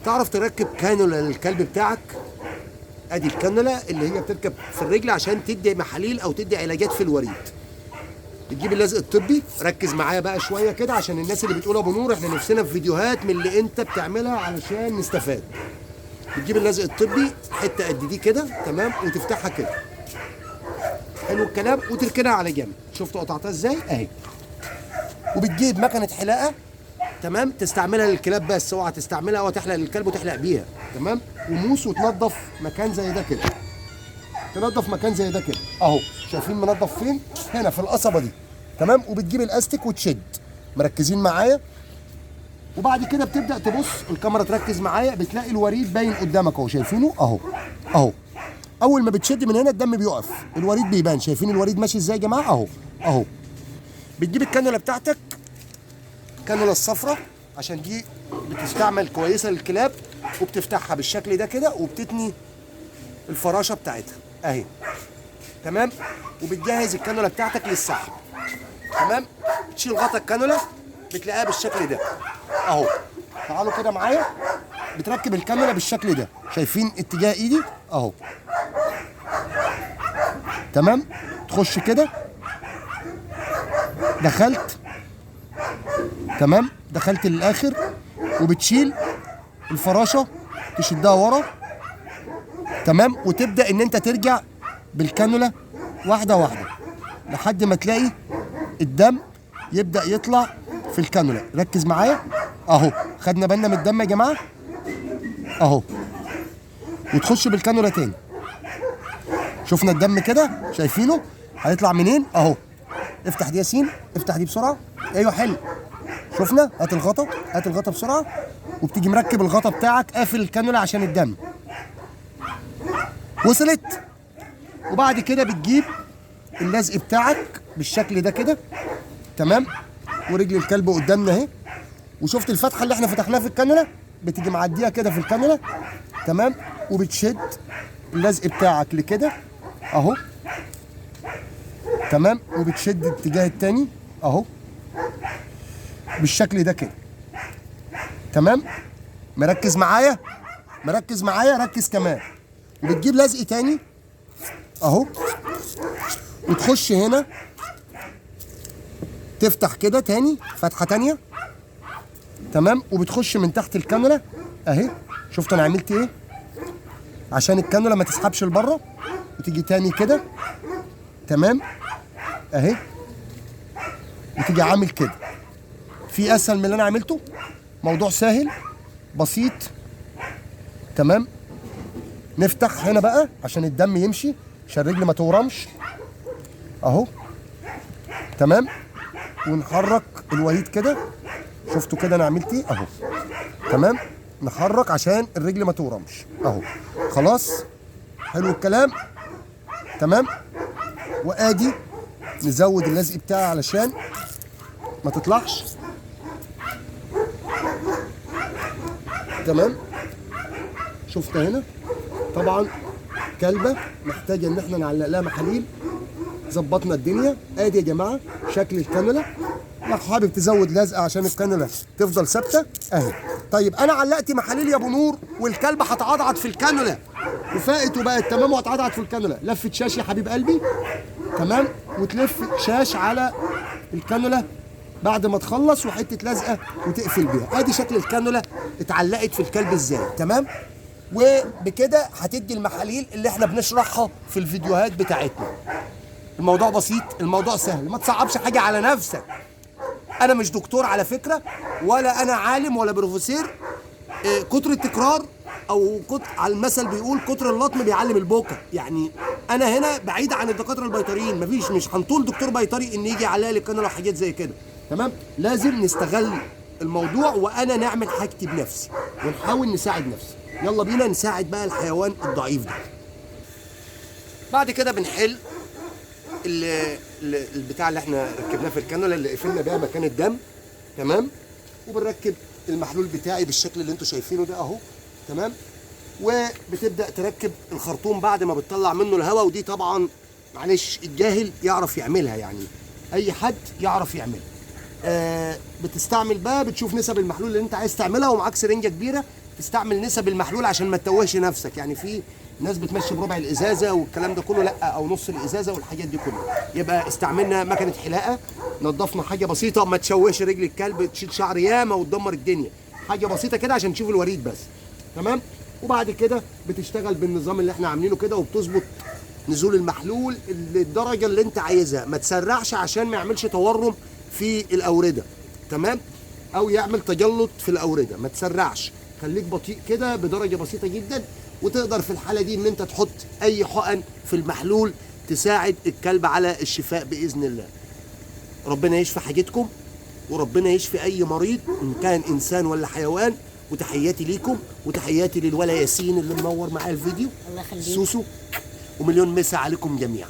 تعرف تركب كانولا للكلب بتاعك؟ ادي الكانولا اللي هي بتركب في الرجل عشان تدي محاليل او تدي علاجات في الوريد. بتجيب اللزق الطبي، ركز معايا بقى شويه كده عشان الناس اللي بتقول ابو نور احنا نفسنا في فيديوهات من اللي انت بتعملها علشان نستفاد. بتجيب اللزق الطبي حته قد دي كده، تمام، وتفتحها كده. حلو الكلام، وتركنها على جنب. شفت قطعتها ازاي؟ اهي. وبتجيب مكنه حلاقه، تمام، تستعملها للكلاب بس، اوعى تستعملها وتحلق للكلب وتحلق بيها، تمام، وموس، وتنظف مكان زي ده كده. تنظف مكان زي ده كده اهو. شايفين منظف فين؟ هنا في القصبه دي، تمام. وبتجيب الاستيك وتشد. مركزين معايا؟ وبعد كده بتبدا تبص، الكاميرا تركز معايا، بتلاقي الوريد باين قدامك اهو. شايفينه اهو اهو. اول ما بتشد من هنا الدم بيقف، الوريد بيبان. شايفين الوريد ماشي ازاي يا جماعه؟ اهو اهو. بتجيب الكانولا بتاعتك، الكانولا الصفراء، عشان دي بتستعمل كويسه للكلاب، وبتفتحها بالشكل ده كده، وبتتني الفراشه بتاعتها اهي، تمام. وبتجهز الكانولا بتاعتك للسحب، تمام. بتشيل غطا الكانولا، بتلاقيها بالشكل ده اهو. تعالوا كده معايا. بتركب الكانولا بالشكل ده. شايفين اتجاه ايدي اهو، تمام. تخش كده، دخلت، تمام، دخلت للاخر، وبتشيل الفراشه، تشدها ورا، تمام. وتبدا ان انت ترجع بالكانولا واحده واحده لحد ما تلاقي الدم يبدا يطلع في الكانولا. ركز معايا اهو. خدنا بالنا من الدم يا جماعه اهو. وتخش بالكانولا تاني. شفنا الدم كده؟ شايفينه هيطلع منين اهو. افتح دي يا ياسين، افتح دي بسرعه. ايوه حلو. شفنا؟ هات الغطا، هات الغطا بسرعه. وبتيجي مركب الغطا بتاعك، قافل الكانولا عشان الدم. وصلت؟ وبعد كده بتجيب اللزق بتاعك بالشكل ده كده، تمام. ورجل الكلب قدامنا اهي. وشفت الفتحه اللي احنا فتحناها في الكانولا؟ بتيجي معديها كده في الكانولا، تمام. وبتشد اللزق بتاعك لكده اهو، تمام. وبتشد الاتجاه التاني اهو بالشكل ده كده، تمام. مركز معايا؟ مركز معايا؟ ركز كمان. وبتجيب لزق تاني اهو، وتخش هنا، تفتح كده تاني فتحه تانيه، تمام. وبتخش من تحت الكانولا اهي. شفت انا عملت ايه؟ عشان الكانولا ما تسحبش لبره. وتيجي تاني كده، تمام، اهي. وتيجي عامل كده. في اسهل من اللي انا عملته؟ موضوع سهل بسيط، تمام. نفتح هنا بقى عشان الدم يمشي، عشان الرجل ما تورمش اهو، تمام. ونحرك الوريد كده. شفتوا كده انا عملت ايه اهو، تمام. نحرك عشان الرجل ما تورمش اهو. خلاص، حلو الكلام، تمام. وادي نزود اللزق بتاعي علشان ما تطلعش، تمام. شفت هنا؟ طبعا كلبه محتاجه ان احنا نعلق لها محاليل. ظبطنا الدنيا. ادي يا جماعه شكل الكانولا. لو حابب تزود لزقه عشان الكانولا تفضل ثابته اهي. طيب انا علقت محاليل يا ابو نور والكلبه هتعضعض في الكانولا وفاقت وبقت تمام وهتعضعض في الكانولا. لفه شاش يا حبيب قلبي، تمام. وتلف شاش على الكانولا بعد ما تخلص، وحته لزقه وتقفل بيها. ادي شكل الكانولا اتعلقت في الكلب ازاي، تمام. وبكده هتدي المحاليل اللي احنا بنشرحها في الفيديوهات بتاعتنا. الموضوع بسيط، الموضوع سهل، ما تصعبش حاجه على نفسك. انا مش دكتور على فكره، ولا انا عالم ولا بروفيسور. كتر التكرار او على المثل بيقول كتر اللطم بيعلم البوكه. يعني انا هنا بعيد عن الدكاتره البيطريين، مش هنطول دكتور بيطري ان يجي يعلق لي الكانولا وحاجات زي كده، تمام. لازم نستغل الموضوع وانا نعمل حاجتي بنفسي ونحاول نساعد نفسي. يلا بينا نساعد بقى الحيوان الضعيف ده. بعد كده بنحل البتاع اللي احنا ركبناه في الكانولا اللي قفلنا بيها مكان الدم، تمام. وبنركب المحلول بتاعي بالشكل اللي انتوا شايفينه ده اهو، تمام. وبتبدا تركب الخرطوم بعد ما بتطلع منه الهواء. ودي طبعا معلش الجاهل يعرف يعملها، يعني اي حد يعرف يعملها. بتستعمل بقى، بتشوف نسب المحلول اللي انت عايز تعملها، ومعاك سرنجه كبيره تستعمل نسب المحلول عشان ما تتوهش نفسك. يعني في ناس بتمشي بربع الازازه والكلام ده كله، لا، او نص الازازه والحاجات دي كلها. يبقى استعملنا مكنه حلاقه، نضفنا حاجه بسيطه، ما تشوهش رجل الكلب، تشيل شعر ياما وتدمر الدنيا. حاجه بسيطه كده عشان تشوف الوريد بس، تمام. وبعد كده بتشتغل بالنظام اللي احنا عاملينه كده، وبتظبط نزول المحلول للدرجه اللي انت عايزها. ما تسرعش عشان ما يعملش تورم في الاورده، تمام، او يعمل تجلط في الاورده. ما تسرعش، خليك بطيء كده بدرجه بسيطه جدا. وتقدر في الحاله دي ان انت تحط اي حقن في المحلول تساعد الكلب على الشفاء باذن الله. ربنا يشفي حاجتكم، وربنا يشفي اي مريض ان كان انسان ولا حيوان. وتحياتي ليكم، وتحياتي للولا ياسين اللي منور معايا الفيديو، الله يخليك. سوسو، ومليون مسا عليكم جميعا.